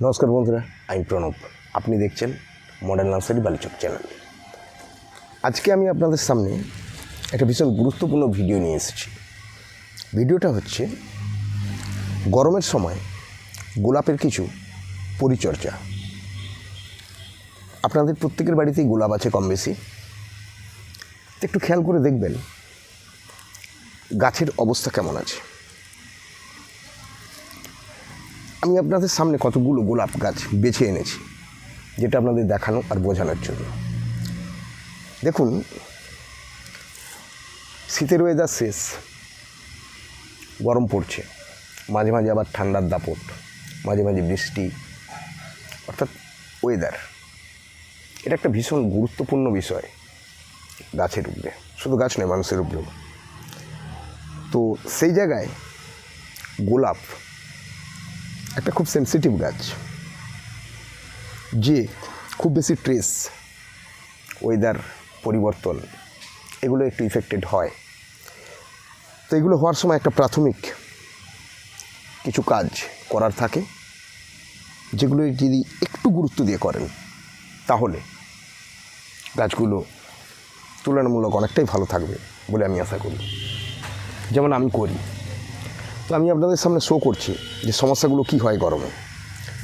নমস্কার বন্ধুরা, আমি প্রণব। আপনি দেখছেন মডার্ন নার্সারি বালিচক চ্যানেল। আজকে আমি আপনাদের সামনে একটা ভীষণ গুরুত্বপূর্ণ ভিডিও নিয়ে এসেছি। ভিডিওটা হচ্ছে গরমের সময় গোলাপের কিছু পরিচর্যা। আপনাদের প্রত্যেকের বাড়িতেই গোলাপ আছে কম বেশি। একটু খেয়াল করে দেখবেন গাছের অবস্থা কেমন আছে। আমি আপনাদের সামনে কতগুলো গোলাপ গাছ বেছে এনেছি, যেটা আপনাদের দেখানো আর বোঝানোর জন্য। দেখুন, শীতের ওয়েদার শেষ, গরম পড়ছে, মাঝে মাঝে আবার ঠান্ডার দাপট, মাঝে মাঝে বৃষ্টি, অর্থাৎ ওয়েদার। এটা একটা ভীষণ গুরুত্বপূর্ণ বিষয় গাছের উপরে, শুধু গাছ নয়, মানুষের উপরেও। তো সেই জায়গায় গোলাপ একটা খুব সেন্সিটিভ গাছ, যে খুব বেশি স্ট্রেস, ওয়েদার পরিবর্তন, এগুলো একটু ইফেক্টেড হয়। তো এগুলো হওয়ার সময় একটা প্রাথমিক কিছু কাজ করার থাকে, যেগুলো যদি একটু গুরুত্ব দিয়ে করেন তাহলে গাছগুলো তুলনামূলক অনেকটাই ভালো থাকবে বলে আমি আশা করি। যেমন আমি করি। তো আমি আপনাদের সামনে শো করছি যে সমস্যাগুলো কি হয় গরমে।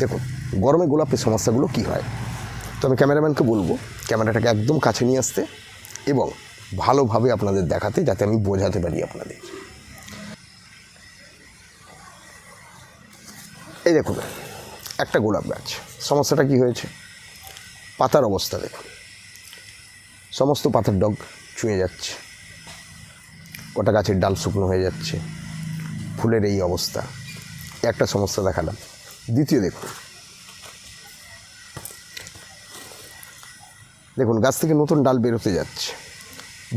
দেখুন, গরমে গোলাপের সমস্যাগুলো কি হয়। তো আমি ক্যামেরাম্যানকে বলবো ক্যামেরাটাকে একদম কাছে নিয়ে আসতে এবং ভালোভাবে আপনাদের দেখাতে, যাতে আমি বোঝাতে পারি আপনাদের। এই দেখুন, একটা গোলাপ গাছ, সমস্যাটা কি হয়েছে। পাতার অবস্থা দেখুন, সমস্ত পাতার ডগ ছুঁয়ে যাচ্ছে, গোটা গাছের ডাল শুকনো হয়ে যাচ্ছে, ফুলের এই অবস্থা। একটা সমস্যা দেখালাম। দ্বিতীয় দেখুন, গাছ থেকে নতুন ডাল বেরোতে যাচ্ছে,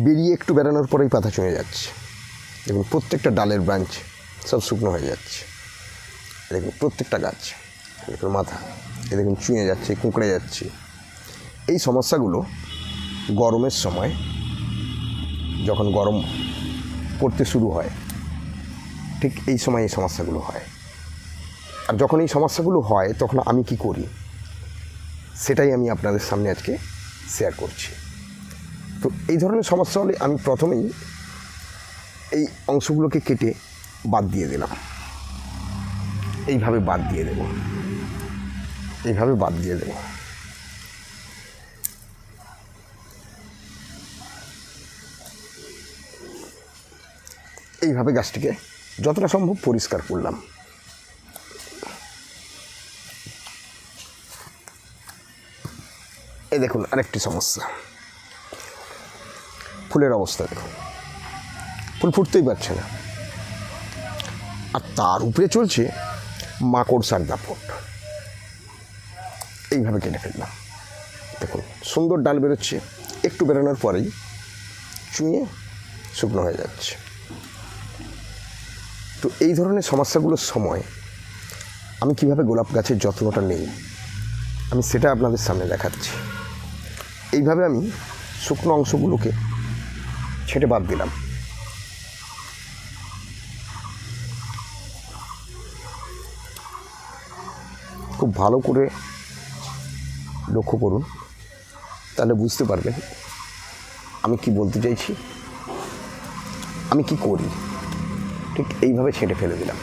বেরিয়ে একটু বেরানোর পরেই পাতা ছুঁয়ে যাচ্ছে। দেখুন, প্রত্যেকটা ডালের ব্রাঞ্চ সব শুকনো হয়ে যাচ্ছে। দেখুন, প্রত্যেকটা গাছ, দেখুন মাথা, এ দেখুন ছুঁয়ে যাচ্ছে, কুঁকড়ে যাচ্ছে। এই সমস্যাগুলো গরমের সময়, যখন গরম পড়তে শুরু হয়, ঠিক এই সময় এই সমস্যাগুলো হয়। আর যখন এই সমস্যাগুলো হয় তখন আমি কি করি, সেটাই আমি আপনাদের সামনে আজকে শেয়ার করছি। তো এই ধরনের সমস্যা হলে আমি প্রথমেই এই অংশগুলোকে কেটে বাদ দিয়ে দিলাম। এইভাবে বাদ দিয়ে দেব, এইভাবে বাদ দিয়ে দেব। এইভাবে গাছটিকে যতটা সম্ভব পরিষ্কার করলাম। এই দেখুন আরেকটি সমস্যা, ফুলের অবস্থা দেখুন, ফুল ফুটতেই পারছে না, আর তার উপরে চলছে মাকড়সার দাপট। এইভাবে কেটে ফেললাম। দেখুন, সুন্দর ডাল বেরোচ্ছে, একটু বেরোনোর পরেই চুঁয়ে শুকনো হয়ে যাচ্ছে। তো এই ধরনের সমস্যাগুলোর সময় আমি কিভাবে গোলাপ গাছের যত্নটা নেই, আমি সেটা আপনাদের সামনে দেখাচ্ছি। এইভাবে আমি শুকনো অংশগুলোকে ছেঁটে বাদ দিলাম। খুব ভালো করে লক্ষ্য করুন, তাহলে বুঝতে পারবেন আমি কি বলতে চাইছি, আমি কি করি। ঠিক এইভাবে ছেঁটে ফেলে দিলাম।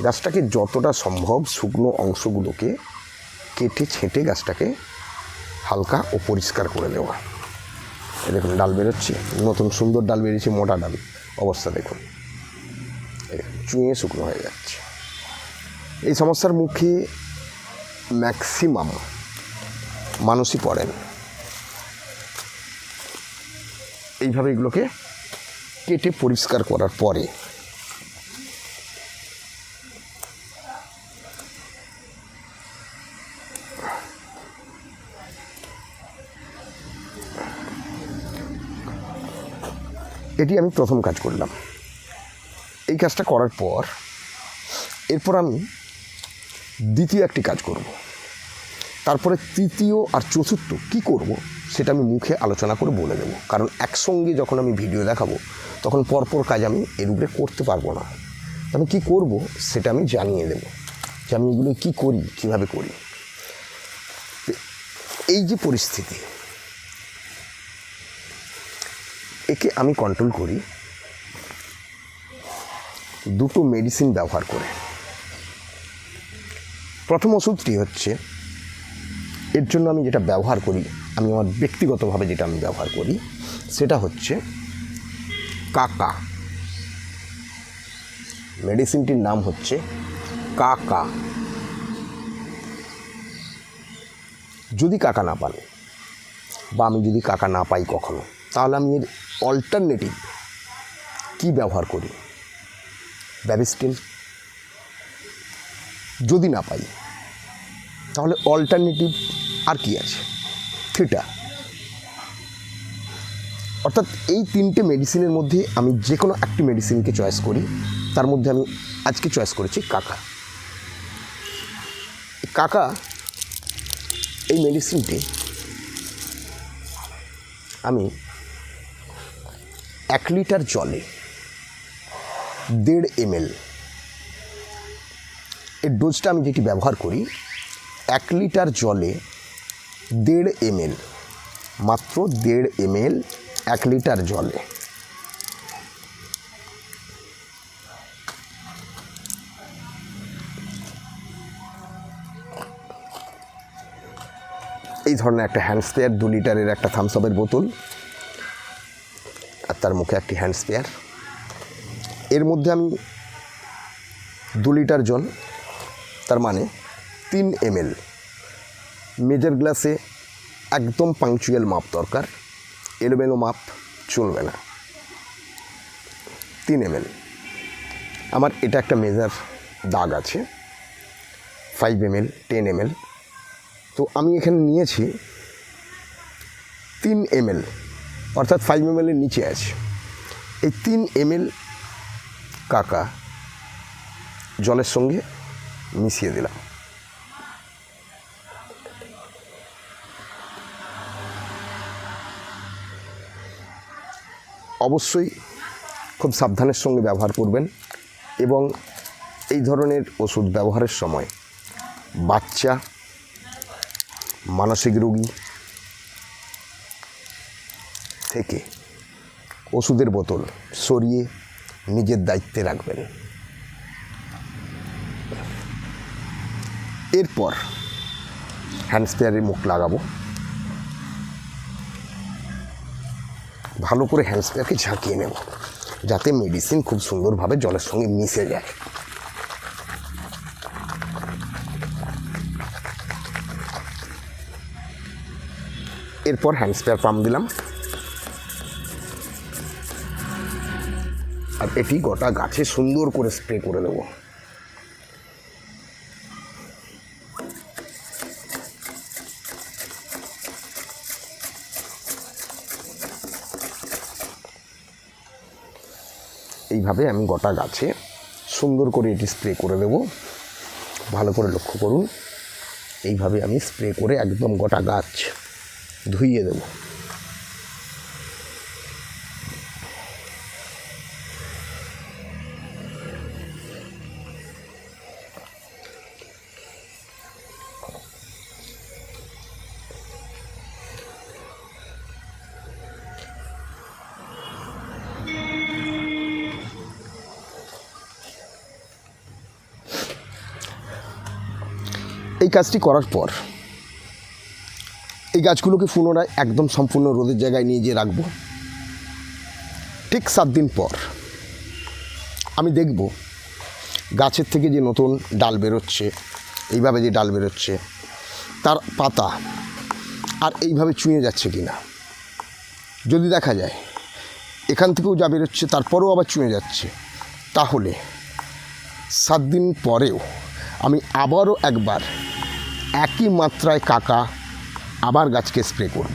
গাছটাকে যতটা সম্ভব শুকনো অংশগুলোকে কেটে ছেঁটে গাছটাকে হালকা ও পরিষ্কার করে দেওয়া। দেখুন, ডাল বেরোচ্ছে, নতুন সুন্দর ডাল বেরিয়েছে, মোটা ডাল। অবস্থা দেখুন, চুঁয়ে শুকনো হয়ে যাচ্ছে। এই সমস্যার মুখে ম্যাক্সিমাম মানুষই পড়েন। এইভাবে এগুলোকে কেটে পরিষ্কার করার পরে এটি আমি প্রথম কাজ করলাম। এই কাজটা করার পর এরপর আমি দ্বিতীয় একটি কাজ করব। তারপরে তৃতীয় আর চতুর্থ কি করব সেটা আমি মুখে আলোচনা করে বলে দেবো। কারণ একসঙ্গে যখন আমি ভিডিও দেখাবো তখন পরপর কাজ আমি এর উপরে করতে পারবো না। আমি কি করব সেটা আমি জানিয়ে দেব যে আমি এগুলো কী করি, কীভাবে করি। এই যে পরিস্থিতি, একে আমি কন্ট্রোল করি দুটো মেডিসিন ব্যবহার করে। প্রথম ওষুধটি হচ্ছে, এর জন্য আমি যেটা ব্যবহার করি, আমি আমার ব্যক্তিগতভাবে যেটা আমি ব্যবহার করি সেটা হচ্ছে কাকা। মেডিসিনটির নাম হচ্ছে কাকা। যদি কাকা না পান বা আমি যদি কাকা না পাই কখনো, তাহলে আমি এর অল্টারনেটিভ কি ব্যবহার করি? ব্যাবিস্টিন। যদি না পাই তাহলে অল্টারনেটিভ আর কি আছে? থিটা। অর্থাৎ এই তিনটে মেডিসিনের মধ্যে আমি যে কোনো একটি মেডিসিনকে চয়েস করি। তার মধ্যে আমি আজকে চয়েস করেছি কাকা। কাকা এই মেডিসিনটি আমি 1 লিটার জলে 1.5 ml, এর ডোজটা আমি যেটি ব্যবহার করি 1 লিটার জলে 1.5 ml, মাত্র 1.5 ml 1 লিটার জলে। এই ধরনের একটা হ্যান্ড স্প্রেয়ার, 2 লিটারের একটা থামস আপের বোতল আর তার মুখে একটি হ্যান্ড স্প্রেয়ার। এর মধ্যে আমি 2 লিটার জল, তার মানে 3 ml, মেজার গ্লাসে একদম পাংচুয়াল মাপ দরকার, এলোমেলো মাপ চলবে না। 3 ml। আমার এটা একটা মেজার দাগ আছে, 5 ml, 10 ml। তো আমি এখানে নিয়েছি 3 ml, অর্থাৎ 5 ml এর নিচে আছে। এই 3 ml কাকা জলের সঙ্গে মিশিয়ে দিলাম। অবশ্যই খুব সাবধানের সঙ্গে ব্যবহার করবেন এবং এই ধরনের ওষুধ ব্যবহারের সময় বাচ্চা, মানসিক রোগী থেকে ওষুধের বোতল সরিয়ে নিজের দায়িত্বে রাখবেন। এরপর হ্যান্ড স্প্রেয়ারের মুখ লাগাবো। ভালো করে হ্যান্ড স্প্রেয়ারকে ঝাঁকিয়ে নেব যাতে মেডিসিন খুব সুন্দরভাবে জলের সঙ্গে মিশে যায়। এরপর হ্যান্ড স্প্রেয়ার পাম্প দিলাম আর এটি গোটা গাছে সুন্দর করে স্প্রে করে দেব। এইভাবে আমি গোটা গাছে সুন্দর করে এটি স্প্রে করে দেব। ভালো করে লক্ষ্য করুন, এইভাবে আমি স্প্রে করে একদম গোটা গাছ ধুইয়ে দেব। এই কাজটি করার পর এই গাছগুলোকে পুনরায় একদম সম্পূর্ণ রোদের জায়গায় নিয়ে যেয়ে রাখবো। ঠিক 7 দিন পর আমি দেখব গাছের থেকে যে নতুন ডাল বেরোচ্ছে, এইভাবে যে ডাল বেরোচ্ছে তার পাতা আর এইভাবে চুঁয়ে যাচ্ছে কি না। যদি দেখা যায় এখান থেকেও যা বেরোচ্ছে তারপরেও আবার চুঁয়ে যাচ্ছে, তাহলে 7 দিন পরেও আমি আবারও একবার একই মাত্রায় কাকা আবার গাছকে স্প্রে করব।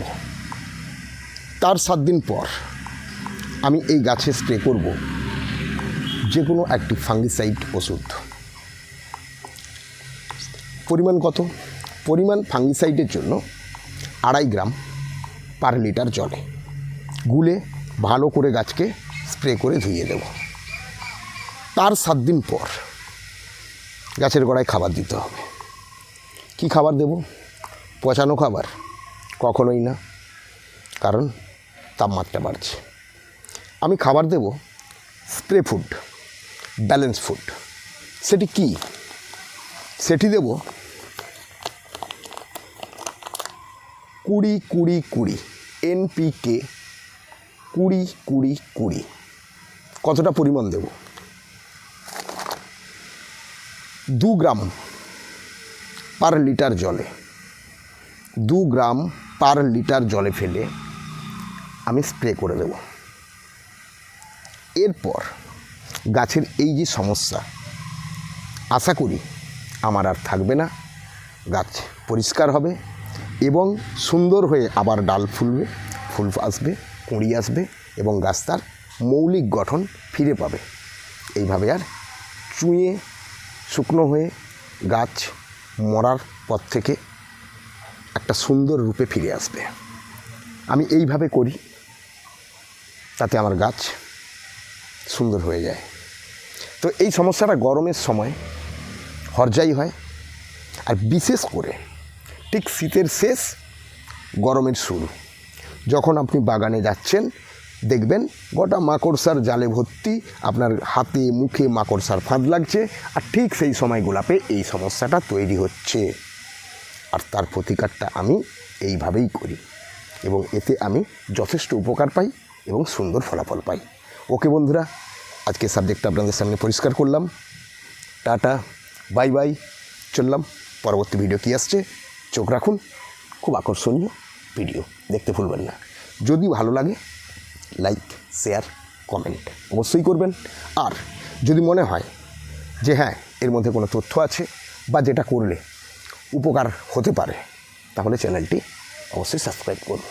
তার 7 দিন পর আমি এই গাছে স্প্রে করব যে কোনো একটি ফাঙ্গিসাইড ওষুধ। পরিমাণ কত? পরিমাণ ফাঙ্গিসাইডের জন্য 2.5 গ্রাম পার লিটার জলে গুলে ভালো করে গাছকে স্প্রে করে ধুইয়ে দেব। তার 7 দিন পর গাছের গোড়ায় খাবার দিতে হবে। কি খাবার দেব? পচানো খাবার? কখনোই না, কারণ তাপমাত্রা বাড়ছে। আমি খাবার দেব স্প্রে ফুড, ব্যালেন্স ফুড। সেটি কি? সেটি দেব 20-20-20 NPK 20-20-20। কতটা পরিমাণ দেব? 2 গ্রাম পার লিটার জলে, 2 গ্রাম পার লিটার জলে ফেলে আমি স্প্রে করে দেব। এরপর গাছের এই যে সমস্যা, আশা করি আমার আর থাকবে না। গাছ পরিষ্কার হবে এবং সুন্দর হয়ে আবার ডাল ফুলবে, ফুল আসবে, কুঁড়ি আসবে এবং গাছ তার মৌলিক গঠন ফিরে পাবে। এইভাবে আর চুঁয়ে শুকনো হয়ে গাছ মরার পর থেকে একটা সুন্দর রূপে ফিরে আসবে। আমি এইভাবে করি, তাতে আমার গাছ সুন্দর হয়ে যায়। তো এই সমস্যাটা গরমের সময় হরজাই হয়, আর বিশেষ করে ঠিক শীতের শেষ, গরমের শুরু, যখন আপনি বাগানে যাচ্ছেন দেখবেন গোটা মাকড়সার জালে ভর্তি, আপনার হাতে মুখে মাকড়সার ফাঁদ লাগছে, আর ঠিক সেই সময় গোলাপে এই সমস্যাটা তৈরি হচ্ছে। আর তার প্রতিকারটা আমি এইভাবেই করি এবং এতে আমি যথেষ্ট উপকার পাই এবং সুন্দর ফলাফল পাই। ওকে বন্ধুরা, আজকে সাবজেক্টটা আপনাদের সামনে পরিষ্কার করলাম। টাটা, বাই বাই, চললাম। পরবর্তী ভিডিও কী আসছে চোখ রাখুন, খুব আকর্ষণীয় ভিডিও দেখতে ভুলবেন না। যদি ভালো লাগে লাইক, শেয়ার, কমেন্ট অবশ্যই করবেন। আর যদি মনে হয় যে হ্যাঁ এর মধ্যে কোনো তথ্য আছে বা যেটা করলে উপকার হতে পারে, তাহলে চ্যানেলটি অবশ্যই সাবস্ক্রাইব করুন।